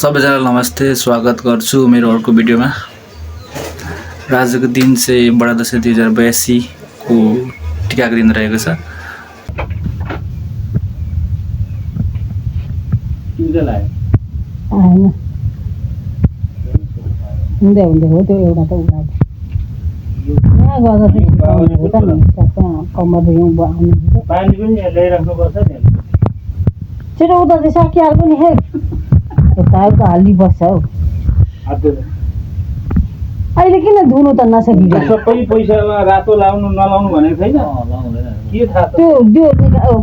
सबैजनालाई नमस्ते, स्वागत गर्छु मेरो अर्को भिडियोमा। र आजको दिन चाहिँ बडा दशैं 2082 को टिकाको दिन रहेको छ। हुँदै हो त्यो एउटा त उडा यहाँ गर्दा पानी पनि ल्याइराख्नुपर्छ नि। छिटो उता चाहिँ सकिहाल्नु नि है। यता त हाल्ली बस्छ हौ। अहिले किन धुनु त नसकिन्छ? सबै पैसामा रातो लाउनु नलाउनु भनेको छैन। के थाहा त? त्यो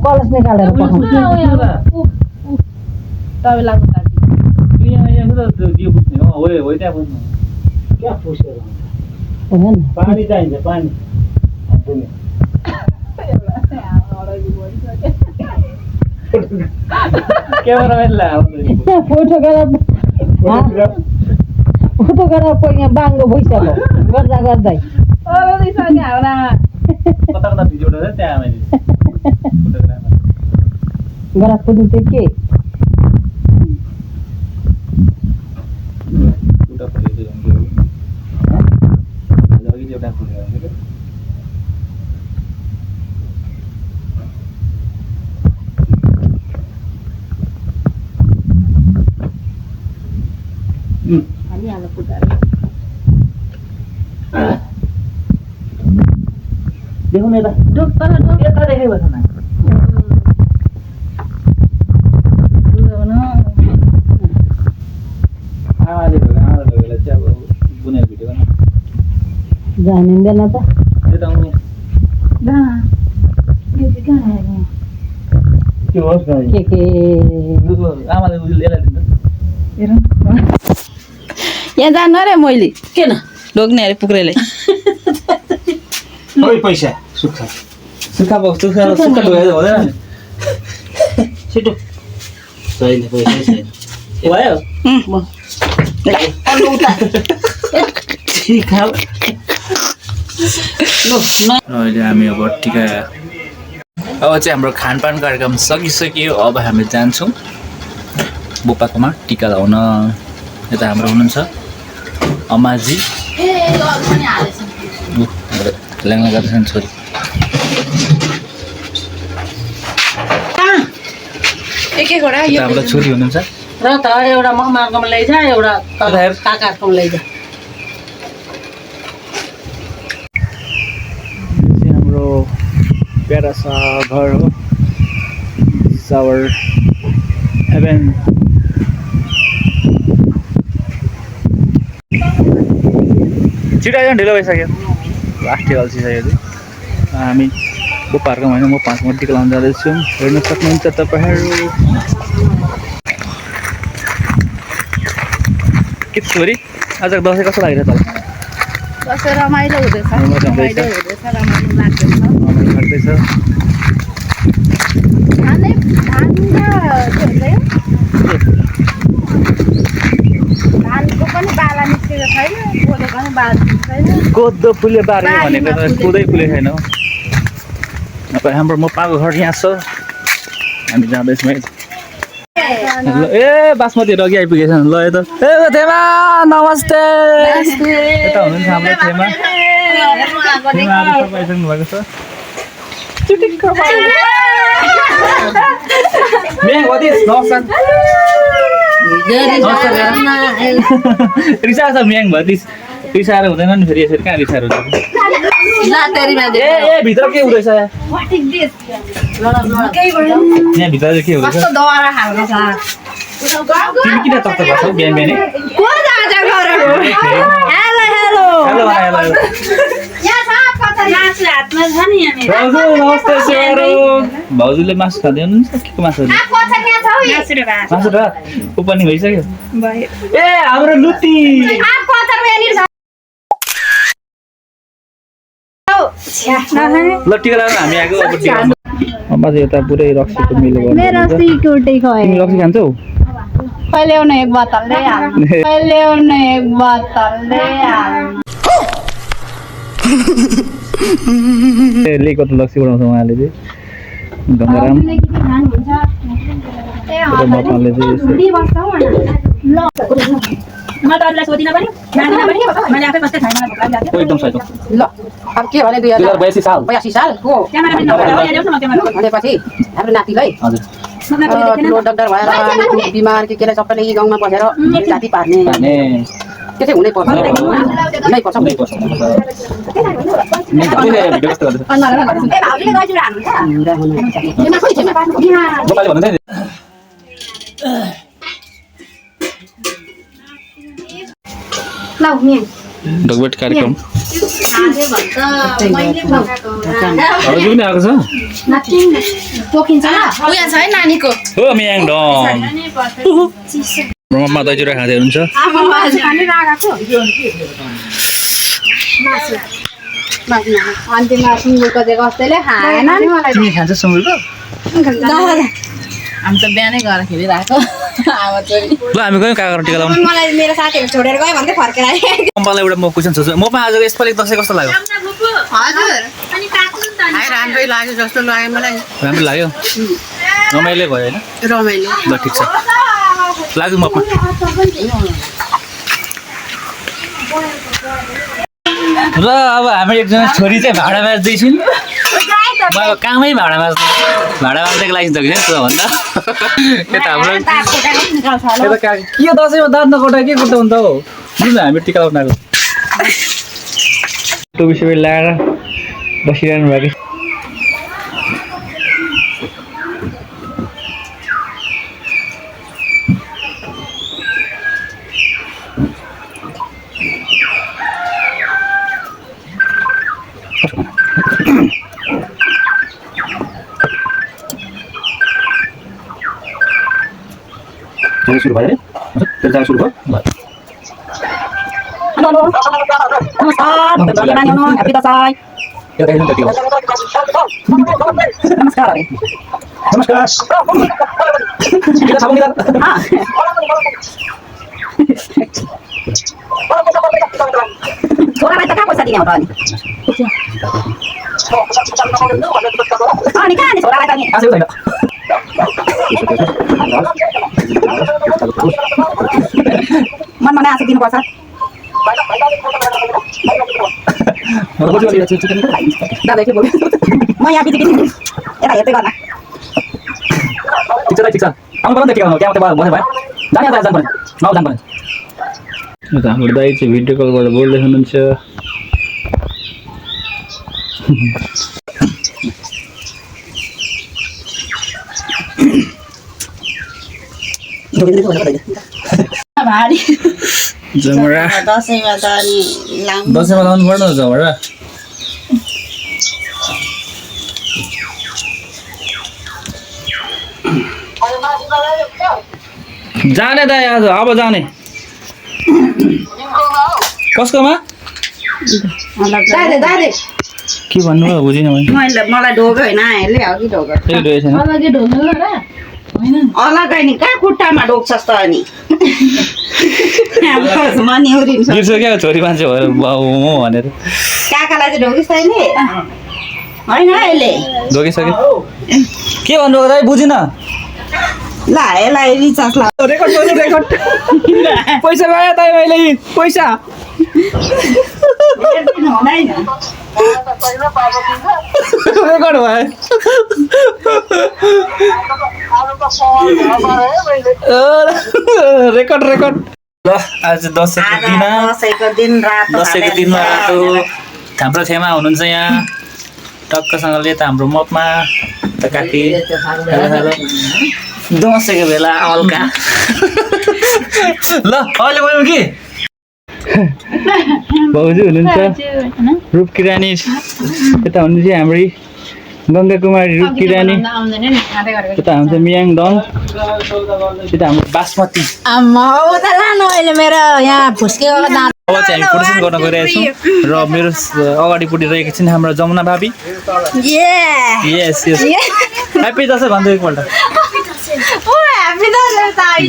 कलश निकालेर पठाउनु। दियो बुझ्ने हो त्यहाँ बुझ्नु क्या फुसेर पानी चाहिन्छ पानी फोटोग्राफर यहाँ बाङ्गो भइसक्यो गर्दा गर्दै कता भिडियो उठाउँछ त्यहाँ मैले गरा खोज्नु चाहिँ के देखो न यता देखेको छ न आमाले लगेर चाहिँ अब बुनेर भिडियो गर्न जानिँदैन त त्यो त आउने के होस् न के आमाले यसलाई दिन्छ यहाँ जानु रे मैले किन लोग्ने अरे पुक्रेले ओइ पैसा सुक्खा सुक्खा ढोगेर हुँदैन नि छिटो छैन पैसा छैन भयो अहिले हामी अब टिका अब चाहिँ हाम्रो खानपान कार्यक्रम सकिसक्यो। अब हामी जान्छौँ बुपाकोमा टिका लाउन। यता हाम्रो हुनुहुन्छ अमाजी ल्याङ्ला गर्दैछन् छोरी। यता हाम्रो छोरी हुनुहुन्छ र त एउटा ममार्कोमा लैजा एउटा काकाकोमा लैजा। हाम्रो प्यारा सा घर हो, सावर हेभेन। छिटो आइज ढिलो भइसक्यो, लास्ट अल्छिसक्यो चाहिँ। हामी बुपाहरूको होइन म 5 मिनट टिका लाउन जाँदैछु। हेर्न सक्नुहुन्छ तपाईँहरू। के छोरी आजको दसैँ कस्तो लाग्यो त? दसैँ रमाइलो हुँदैछ, रमाइलो लाग्दैछ। धानको पनि बाला निस्केको छैन, कोदो पनि बाला निस्केको छैन। कोदो फुल्यो बारी भनेको त कोदै फुलेको छैन हो। अब हाम्रो मपाको घर यहाँ छ, हामी जाँदैछौँ है। ए बासमतीहरू अघि आइपुगेछन्। ल यो त ए थेमा नमस्ते। यता हुनुहुन्छ हाम्रो थेमा। आइसक्नु भएको छ। रिसा छ म्याङ भतिस रिसाएर हुँदैन नि फेरि यसरी कहाँ रिसाएर हुन्छ? ए भित्र के हुँदैछ? यहाँ भित्र चाहिँ के हुँदैछ? तिमी किन तक्क गर्छौ बिहान बिहानै? भाउजूले मासु खाँदै हुनुहुन्छ? के को मासु? मासु र ऊ पनि भइसक्यो। ए हाम्रो लुटी ल टिका लगाउन हामी आएको। अब टिका अब यता पुरै रक्सीको मिलो गर्नु। मेरो सिक्युरिटी खै तिमी रक्सी खान्छौ? पहिल्याउन एक बोतल ले हाल, पहिल्याउन एक बोतल ले हाल। लेको त लक्सी बनाउँछ उहाँले चाहिँ गङ्गाराम। ए चाहिँ म त अरूलाई सोधिन पनि मान्दिन पनि मैले आफै बस्दै खाएँ मलाई भोक लागिरहेको ओ एकदम सही छ ल अब के भने 2082 साल 82 सालको हजुर भनेपछि हाम्रो नातिलाई ठुलो डाक्टर भएर बिमार के केलाई सबैले यी गाउँमा बसेर जाति पार्ने त्यो चाहिँ हुनै पर्छ नै पर्छ भिडियो कस्तो गर्दै गोपालले भन्दै थियो डगबेट कार्यक्रम हजुर पनि आएको छ उयो छ है नानीको हो मियाङ डङ ब्रह्ममा दही चिउरा खाँदै हुनुहुन्छ अन्तिममा सुँगुरको चाहिँ कसैले खाएन नि मलाई तिमी खान्छ सुँगुरको हामी त बिहानै गएर खेलिरहेको आमा छोरी ल हामी गयौँ काँक्रा टिका लाउनु मलाई मेरो साथीहरू छोडेर गयो भन्दै फर्केर आएँ कम्पाललाई एउटा म क्वेसन सोध्छु ममा आजको यसपालि दसैँ कस्तो लाग्यो हजुर राम्रै लाग्यो जस्तो लाग्यो मलाई राम्रो लाग्यो रमाइलो भयो होइन रमाइलो ल ठिक छ लाग्यो ममा र अब हाम्रो एकजना छोरी चाहिँ भाडा माझ्दैछिन् म अब कामै भाडा माझ्दैको लागि सक्दैन त्योभन्दा यता हाम्रो यता के दसैँमा दाँत नकोटा के कुर्ता हुन्छ हौ जुन हामी टिका लाउन आएको टोपी सबै लगाएर बसिरहनु भएको सुरु भयो अरे सुरु भयो नमस्कार छोरालाई त कहाँ पैसा दिने हो त अनि कहाँ नि छोरालाई त नि मनमा नै आशा दिनुपर्छ दादा के बोल्यो म यहाँ बिजी यता हेर्दै गर्न ठिक छ आउनु पर्यो नि त के गर्नु त्यहाँ बस्नु भयो जाने जानु पर्यो जानु पर्यो हाम्रो दाइ चाहिँ भिडियो कलबाट बोल्दै हुनुहुन्छ जमरा दसैँमा त अनि दसैँमा लाउनु पर्छ जमरा जाने दाइ आज अब जाने कसकोमा के भन्नु भयो बुझिनँ मैले मलाई ढोग्यो होइन यसले अघि ढोग्यो अलगै नि कहाँ खुट्टामा ढोग्छस् त अनि बिर्सक्यो छोरी मान्छे भएर बाउ भनेर काकालाई चाहिँ ढोगिस् तैँले होइन यसले ढोगिसक्यो के भन्नु दाइ बुझिनँ ल यसलाई रिचार्ज ल रेकर्ड पैसा पायो त मैले पैसा हुँदैन रेकर्ड भयो रेकर्ड ल आज दसैँको दिनमा रातो हाम्रो छेमा हुनुहुन्छ यहाँ टक्कसँगले त हाम्रो मपमा त काकी दसैँको बेला हल्का ल अहिले गयौँ कि भाउजू हुनुहुन्छ रूपकी रानी यता हुनुहुन्छ हाम्रै गङ्गा कुमारी रूपकी रानी यता हुन्छ मियाङ डङ यता हाम्रो बासमती मेरो यहाँ फुस्केको अब चाहिँ हामी प्रदर्शन गर्न गइरहेको छौँ र मेरो अगाडिपट्टि रहेको छिन् हाम्रो जमुना भाबी यस ह्याप्पी दसैँ भन्दै एकपल्ट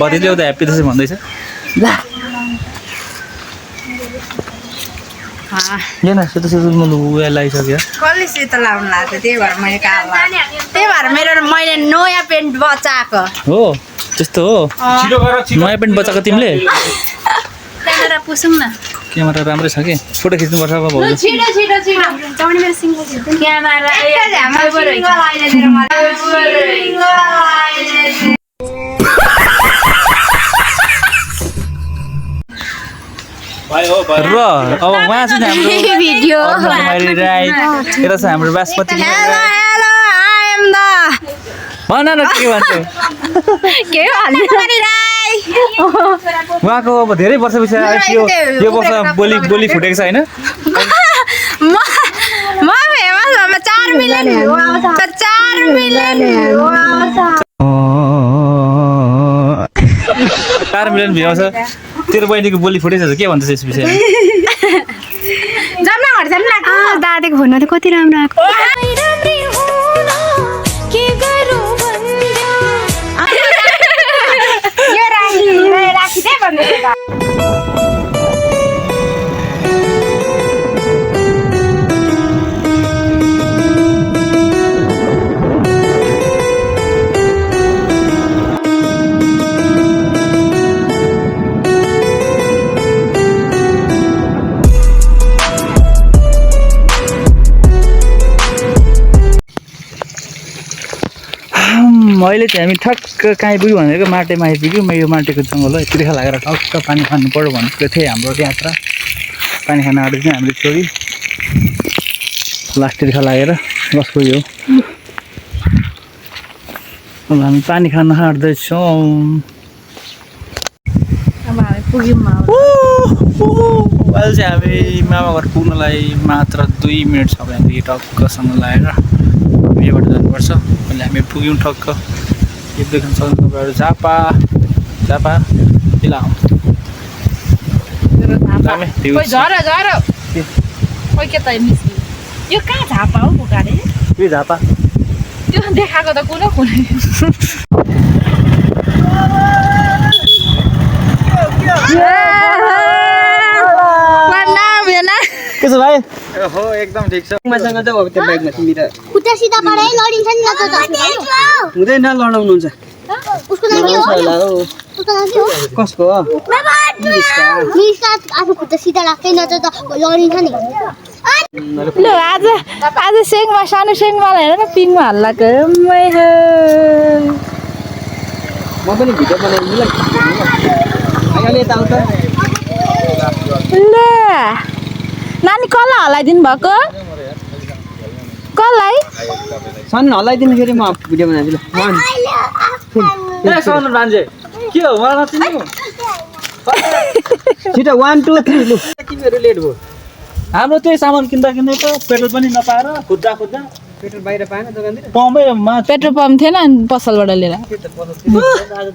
भतिजले त ह्याप्पी दसैँ भन्दैछ ल यहाँ सेतो उयो लगाइसक्यो कसले सेतो लाउनु लाग्थ्यो त्यही भएर मैले कालो त्यही भएर मैले नयाँ पेन्ट बचाएको हो त्यस्तो हो नयाँ पेन्ट बचाएको तिमीले क्यामेरा पुसौँ न क्यामेरा राम्रै छ कि फोटो खिच्नुपर्छ अब भाउजू र अब उहाँ चाहिँ हाम्रो भिडियो कुमारी राई यता छ हाम्रो बासमती भन न के भन्छ के उहाँको अब धेरै वर्षपछि आयो यो वर्ष बोली फुटेको छ होइन म फेमस अब 4 मिलियन 4 मिलियन 4 मिलियन भ्यू आउँछ तेरो बहिनीको बोली फुटेको छ के भन्छ यस विषयमा दादाको फोनमा त कति राम्रो आएको अहिले चाहिँ हामी ठक्क कहाँ आइपुग्यो भनेको माटेमा आइपुग्यो म यो माटेको जङ्गल हो तिर्खा लागेर ठक्क पानी खानु पऱ्यो भनेको थिएँ हाम्रो यात्रा पानी खान आँटेको चाहिँ हामीले छोरी लास्ट तिर्खा लागेर बस पुग्यो अब हामी पानी खान आँट्दैछौँ अहिले चाहिँ हामी मामा घर पुग्नलाई मात्र 2 मिनट छ यहाँदेखि टक्कसँग लागेर यहाँबाट जानुपर्छ अहिले हामी पुग्यौँ ठक्क यो देख्न सक्नु तपाईँहरू झापा इलाम यो कहाँ झापा हो बुकाले के झापा त्यो देखाएको त कुनै के छ भाइ हो एकदम ठिक छ मसँग त हो त्यो बाइकमा तिमी त खुट्टा सिधा पारै लडिन्छ नि त हुँदैन लडाउनुहुन्छ उसको नाम के हो उसको नाम के हो कसको हो मिसका आफ्नो खुट्टा सिधा राख्दैन त लडिन्छ नि ल आज सेङमा सानो सेङमा हेर न पिङमा हल्लाको म पनि भिडियो बनाइदिनु ल अगाडि यता आउँछ ल नानी कसलाई हल्लाइदिनु भएको कसलाई सन हल्लाइदिनु फेरि म भिडियो बनाइदिनु ल मान्छे के हो मलाई नचिन्नु छिटो 1 2 3 लु तिमीहरू लेट भयो हाम्रो त्यही सामान किन्दा त पेट्रोल पनि नपाएर खुद्दा पेट्रोल बाहिर पाएन दोकानतिर पम्पै पेट्रोल पम्प थिएन पसलबाट लिएर आज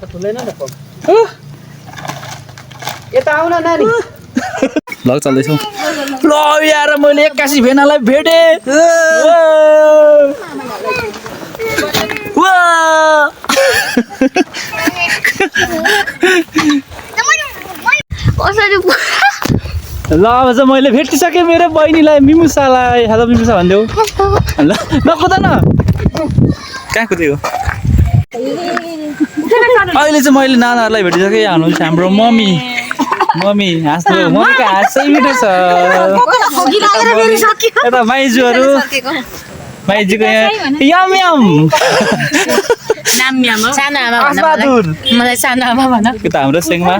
त खुल्दैन नि पम्प यता आउन नानी लग चल्दैछौँ ल यार मैले 81 भेनालाई भेटेँ ल अब चाहिँ मैले भेटिसकेँ मेरो बहिनीलाई मिमुसालाई हेलो मिमुसा भनिदेऊ ल नकुदा न कहाँ कुदेको अहिले चाहिँ मैले नानाहरूलाई भेटिसकेँ हाम्रो मम्मी हाँस्नु मम्मीको हाँसै मिठो छ यता माइजूहरू माइजूको यहाँ यम मलाई सानो आमा भन यो त हाम्रो सेङमा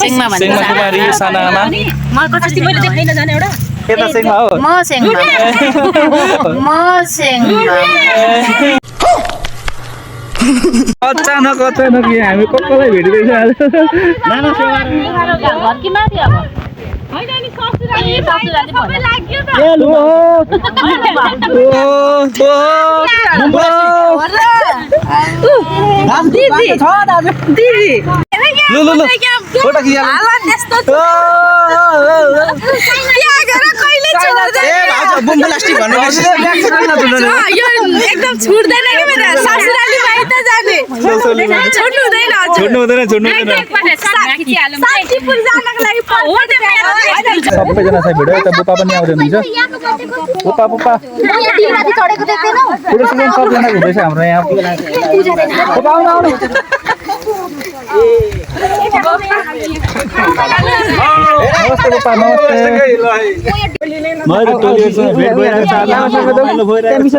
कुमारी सानो आमा यता सेङमा हो अचानक हामी कसलाई भेटिँदैछ नाना एकदम छुट्दैन कि मेरो ससुराली बाहिर त जाने छोड्नु हुँदैन सबैजना चाहिँ भिडियो यता बुपा पनि आउँदै हुनुहुन्छ बुपा बुपा पुरो सिजन सबजना हुँदैछ हाम्रो यहाँ बुपा आउनु आउनु नमस्ते बुपा नमस्ते मैले टोलीहरुसँग भेट भइरहेको छ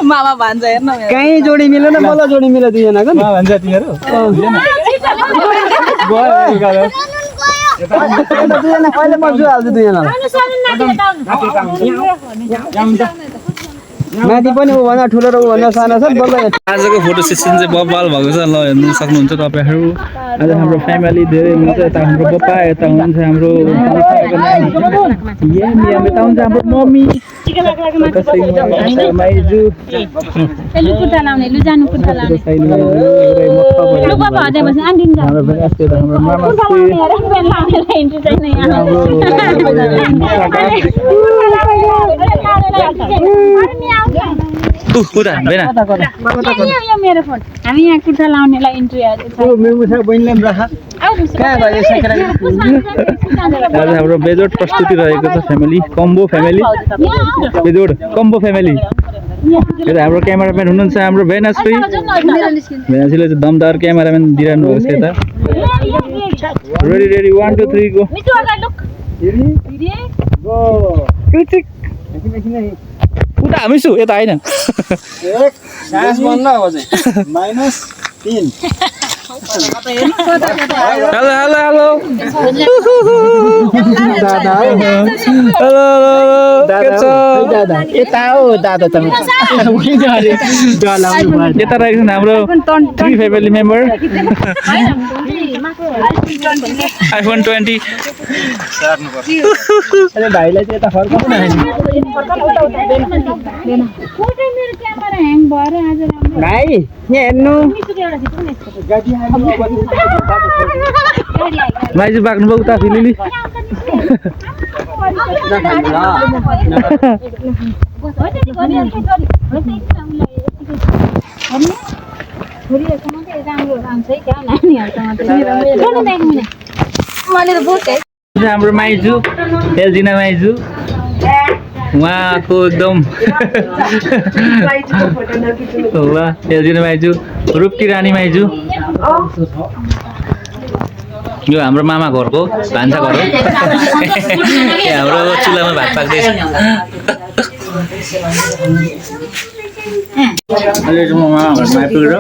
मामा भान्जा हेर्न कहीँ जोडी मिल्यो न मलाई जोडी मिल्यो दुईजनाको नि भन्छ तिमीहरू दुईजना कहिले म जुहाल्छु दुईजनालाई माथि पनि ऊभन्दा ठुलो र ऊभन्दा सानो छ बल्ल आजको फोटो सेसन चाहिँ बब्बाल भएको छ ल हेर्नु सक्नुहुन्छ तपाईँहरू आज हाम्रो फ्यामिली धेरै हुनुहुन्छ यता हाम्रो पप्पा यता हुनुहुन्छ हाम्रो यता हुन्छ हाम्रो मम्मी माइजू मेरो फोन हामी यहाँ कुर्ता लाउनेलाई इन्ट्री हाम्रो बेजोड प्रस्तुति रहेको छ फ्यामिली कम्बो फ्यामिली बेजोड कम्बो फ्यामिली यता हाम्रो क्यामेराम्यान हुनुहुन्छ हाम्रो भेनाश्री भेनाश्रीले चाहिँ दमदार क्यामेराम्यान दिइरहनु भएको छ यता रेडी रेडी 1 2 3 गो उता हामी छु यता होइन -3 हेलो हेलो हेलो दादा दादा यता हो दादा त यता रहेको छ हाम्रो 3 फ्यामिली मेम्बर आइफोन 20 अरे भाइलाई चाहिँ यता फर्काउनु भाइ यहाँ हेर्नु माइजू बाक्नु भयो उता फिलिली हाम्रो माइजू एल्जिना माइजू उहाँको एकदम एल्जिना माइजू रूपकी रानी माइजू यो हाम्रो मामा घरको भान्सा घर हो हाम्रो चुल्हामा भात पाक्दैछ अहिले चाहिँ म मामा घरमा आइपुगेर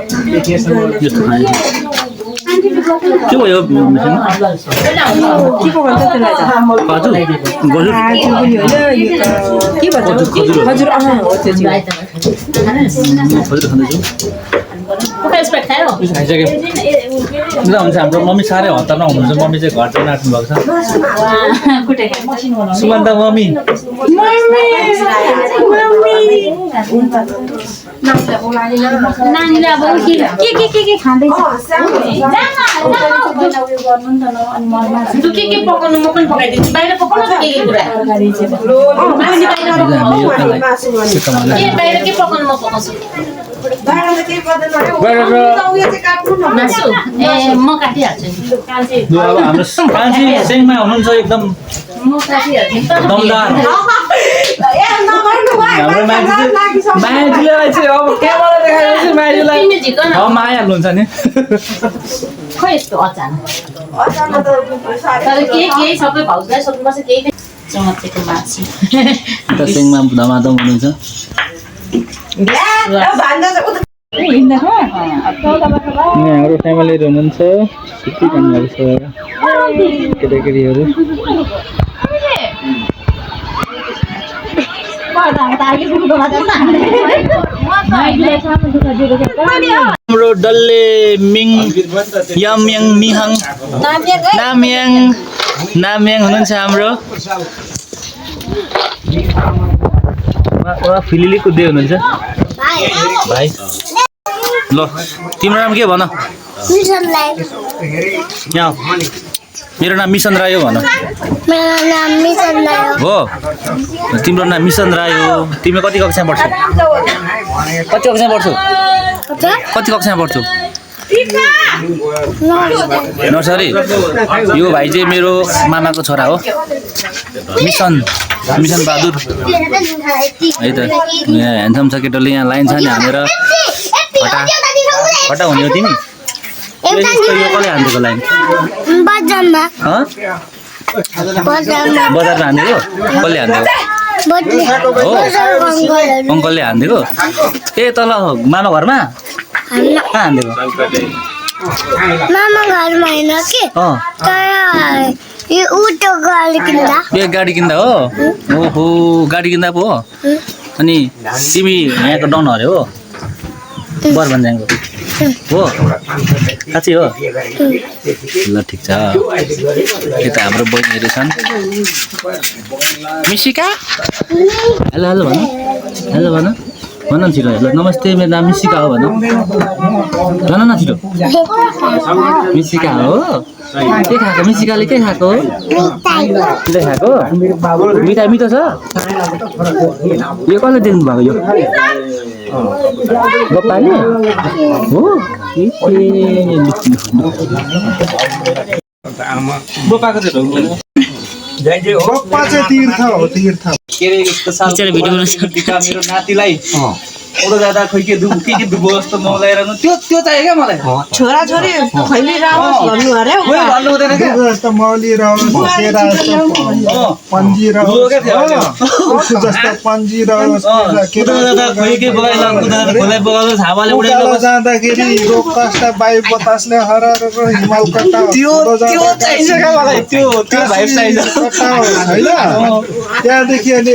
के भयो हुन्छ हाम्रो मम्मी साह्रै हतारमा हुनुहुन्छ मम्मी चाहिँ घर चाहिँ नाच्नु भएको छ सुमन्ता मम्मी नानीले अब के खाँदैछ के पकाउनु म पनि पकाइदिन्छु बाहिर पकाउनु के कुरा बाहिर के पकाउनु म पकाउँछु म काटिहाल्छु अब हाम्रो कान्छी सिङमा हुनुहुन्छ एकदम दमदार हाम्रो माइजूलाई चाहिँ अब क्यामेरा देखाएपछि माइजूलाई माया हाल्नुहुन्छ नि खै यस्तो अचानक तर के सबै भाउजूलाई सोध्नुपर्छ केही चमचेको माछी अन्त सिङमा धमाधम हुनुहुन्छ हाम्रो फ्यामिलीहरू हुनुहुन्छ छुट्टी भन्नुभएको छ केटाकेटीहरू हाम्रो डल्ले मिङ यामयाङ मिहाङ नामयाङ हुनुहुन्छ हाम्रो फिलिली कुद्दै हुनुहुन्छ भाइ ल तिम्रो नाम के भन यहाँ मेरो नाम मिसन राई हो भन हो तिम्रो नाम मिसन राई हो तिमी कति कक्षामा पढ्छौ कति कक्षामा पढ्छौ नर्सरी यो भाइ चाहिँ मेरो मामाको छोरा हो मिसन बहादुर है त यहाँ ह्यान्डसम छ केटोले यहाँ लाइन छ नि हानेर फटा हुने हो तिमी यो कसले हानिदिएको लाइन बजारमा हानिदिएको कसले हानिदिएको हो अङ्कलले हानिदिएको ए तल मामा घरमा कहाँ हानिदिएको मामा घरमा होइन कि यो उटो गाडी किन्दा ए गाडी किन्दा हो ओहो गाडी किन्दा पो हो अनि तिमी यहाँको डन अरे हो बर भन्ज्याङको हो साँच्चै हो ल ठिक छ यता हाम्रो बहिनीहरू छन् मिसिका हेलो हेलो भन हेलो भन भन न छिटो ल नमस्ते मेरो नाम मिसिका हो भन भन न छिटो मिसिका हो के खाएको मिसिकाले के खाएको मिठाई खाएको मिठाई मिठो छ यो कसले दिनु भएको यो गोपाले हो बोकाको चाहिँ गोप्पा चाहिँ तीर्थ हो तीर्थ के रे यस्तो साल मेरो नातिलाई ओडो जाँदा खोइ के दुबो जस्तो मलाइरहनु त्यो चाहियो क्या मलाई छोरा छोरी खैली रावस भन्नु अरे खोइ भन्नु हुँदैन क्या जस्तो मौली रहोस् केरा जस्तो पन्जी रहोस् जस्तो पन्जी रहोस् केरा जाँदा खोइ के बोलाइला खोलाई बोलाउँदा छावाले उडेर जाँदाखेरि रोग कष्ट वायु बतासले हरारेर हिमाल कट्टा त्यो चाहिन्छ क्या मलाई त्यो भाइब चाहिन्छ हैन त्यहाँदेखि अनि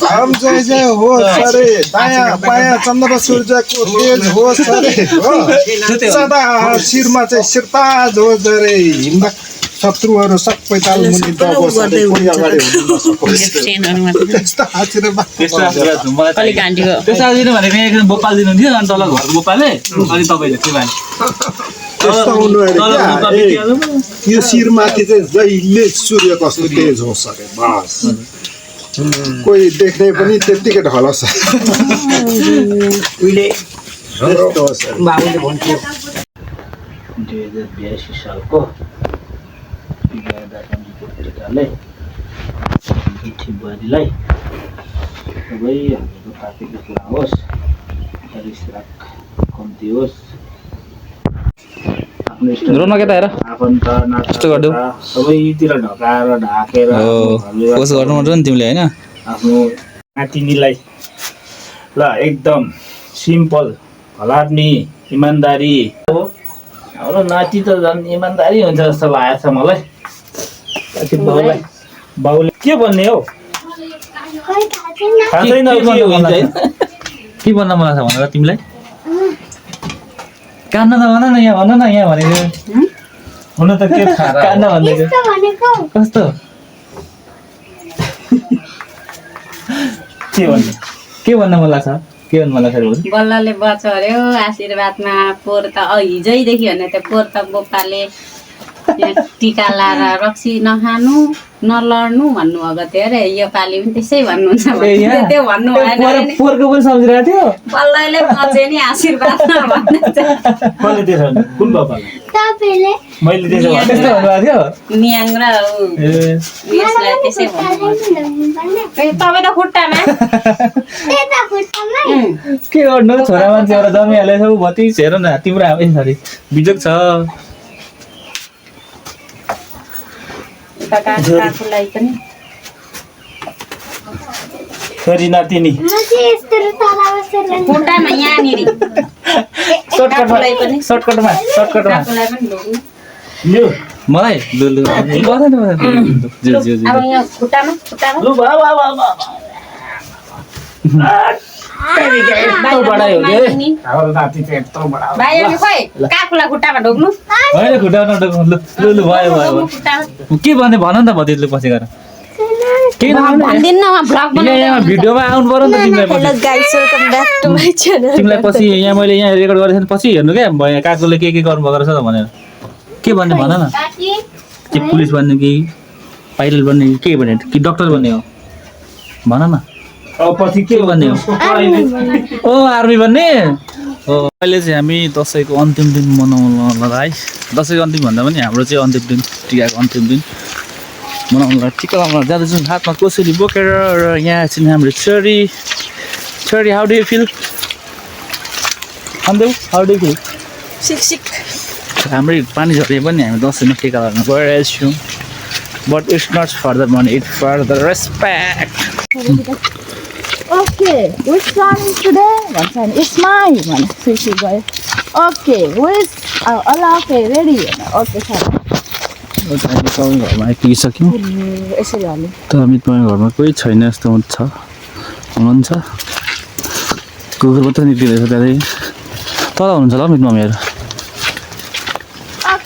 हम जय होस् अरे दायाँ बायाँ चन्द्र सूर्यको तेज होस् अरे हो सदा शिरमा चाहिँ शिरताज होस् अरे हिँड्दा शत्रुहरू सबै तालमुनि दबोस् अरे कोही अगाडि हुनु नसकोस् त्यस्तो आशीर्वाद त्यस्तो आदिनु भनेको एकजना गोपाल दिनुहुन्थ्यो अनि तल घरको गोपालले अनि तपाईँले के भने त्यस्तो हुनु अरे क्या यो शिरमाथि चाहिँ जहिले सूर्य कस्तो तेज होस् अरे बस कोही देख्ने पनि त्यत्तिकै ढलोस् उहिले बाबुले भन्थ्यो 2082 सालको 11 पत्रिकाले चिठी बुहारीलाई सबै हाम्रो पार्टीको कुरा होस् रिसराग कम्ती होस् आफ्नो के त हेर आफन्त नाता सबैतिर ढकाएर ढाकेर कसो गर्नु पर्छ नि तिमीले हैन आफ्नो नातिनीलाई ल एकदम सिम्पल भलाद्मी इमानदारी हो हाम्रो नाति त झन् इमानदारी हुन्छ जस्तो लागेको छ मलाई बाउले के भन्ने हो के भन्न मन लाग्छ भनेर तिमीलाई कान्न त भन न यहाँ भनेको हुन त के थाहा कान्न भनेको कस्तो के भन्न मन लाग्छ बल्लले बच्चा अरे आशीर्वादमा पोहोर त हिजैदेखि भने त्यो पोहोर त बोपाले टिका लाएर रक्सी नखानु नलड्नु भन्नुभएको थियो अरे यो पालि पनि त्यसै भन्नुहुन्छ त्यो भन्नु भएन पोहोरको पनि सम्झिरहेको थियो बल्लले बचे नि आशीर्वादमा भन्दै कुन बाबाले तपाईले मैले त्यसो भन्नुभएको थियो नियाङ र यसलाई त्यसै भन्नु तपाईँ त खुट्टामा त्यता खुट्टामा के गर्नु छोरा मान्छे एउटा जमिहालेछ ऊ भति हेर न तिम्रो आमै सरी बिजोग छ काकुलाई पनि छोरी नातिनी खुट्टामा यहाँनिर सर्टकटमा मलाई के भन्ने भन नि त भतिजले पछि गएर भिडियोमा आउनु पर्यो नि त तिमीलाई पछि यहाँ मैले यहाँ रेकर्ड गरेको पछि हेर्नु क्या काकुले के गर्नुभएको रहेछ त भनेर के भन्ने भन न के पुलिस बन्ने कि पाइलट बन्ने के भन्ने कि डक्टर बन्ने हो भन न पछि के भन्ने हो ओ आर्मी बन्ने अहिले चाहिँ हामी दसैँको अन्तिम दिन मनाउनलाई दसैँको अन्तिम भन्दा पनि हाम्रो चाहिँ अन्तिम दिन टिकाको अन्तिम दिन मनाउनलाई टिका लगाउन जाँदैछौँ हातमा कोसेली बोकेर र यहाँ चाहिँ हाम्रो छोरी how do you feel how do you feel हाम्रै पानी झरे पनि हामी दसैँमा टिका लगाउन गइरहेको छौँ but it's not for the money it's for the respect Okay, which one is today? One time, it's mine. One, Sushi boy. Okay, which? Allah, okay, ready? Okay, sorry. हामी घरमा आइपुगिसक्यौँ यसरी हाल्नु त अमित मामा घरमा कोही छैन जस्तो छ हुनुहुन्छ कुकुर मात्रै निक्लिँदैछ त्यहाँदेखि तल हुनुहुन्छ ल अमित मम्मीहरू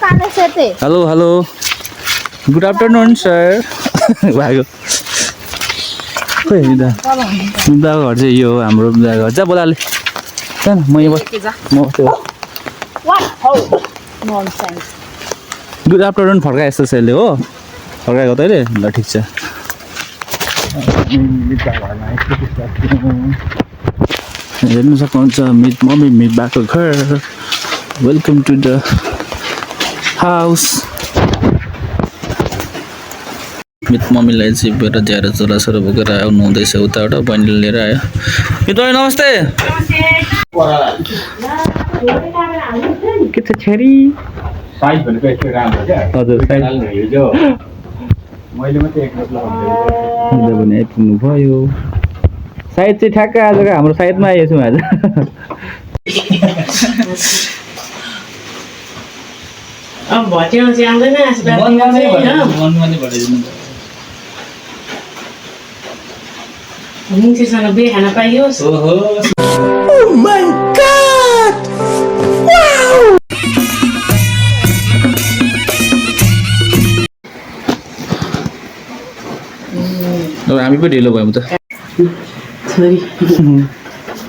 काने सेते hello hello good afternoon sir भागो खोइ मिताको घर चाहिँ यो हो हाम्रो मिताको घर जा बोलाले जान म यहाँ म बस्थेँ What? Oh, nonsense. Good afternoon फर्काए यस्तो सेलले हो फर्काएको तैँले ल ठिक छ हेर्नु सक्नुहुन्छ मित मम्मी मित भएको घर वेलकम टु द हाउस मित मम्मीलाई चाहिँ बेर ज्याएर चोलासोरो बोकेर आउनु हुँदैछ उताबाट बहिनीले लिएर आयो मित मम्मी नमस्ते के छ छोरी साइज भनेको यस्तो राम्रो क्या हजुर हिजो मैले मात्रै एक रोज लगाउँदै भने आइपुग्नु भयो सायद चाहिँ ठ्याक्क आजको हाम्रो सायदमा आएछौँ आज अब भट्याउ चाहिँ आउँदैन मुङ्सेसँग बिहे खान पाइयोस् अब हामी पो ढिलो भयौँ त छोरी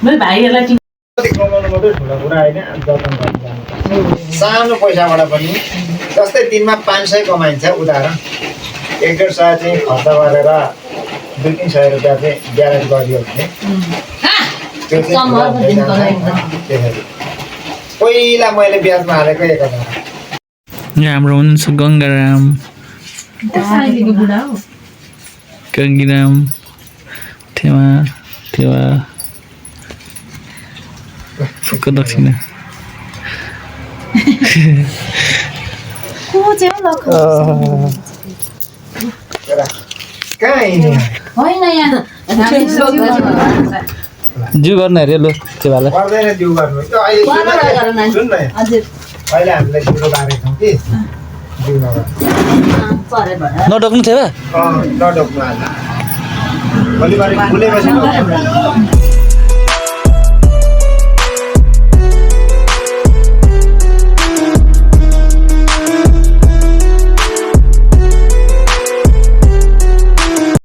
मैले भाइहरूलाई कमाउनु मात्रै ठुलो कुरा होइन जतन गर्नु जानु सानो पैसाबाट पनि जस्तै दिनमा 500 कमाइन्छ उदाहरण 1-1.5 सय चाहिँ खर्च गरेर 200-300 रुपियाँ चाहिँ ब्यालेन्स गरियो भने त्यो चाहिँ पहिला मैले ब्याजमा हालेको 1000 यहाँ हाम्रो हुनुहुन्छ गङ्गाराम गङ्गीराम थेवा फुक्क दक्षिणा कहाँ हिँड्ने जिउ गर्नु अरे लो थेवालाई पर्दैन दिउ गर्नु सुन न अहिले हामीले सुरु बारेको छौँ कि दिउ नगर नडक्नु थेवा नडक्नु हाल्नु भोलिबारी फुलेपछि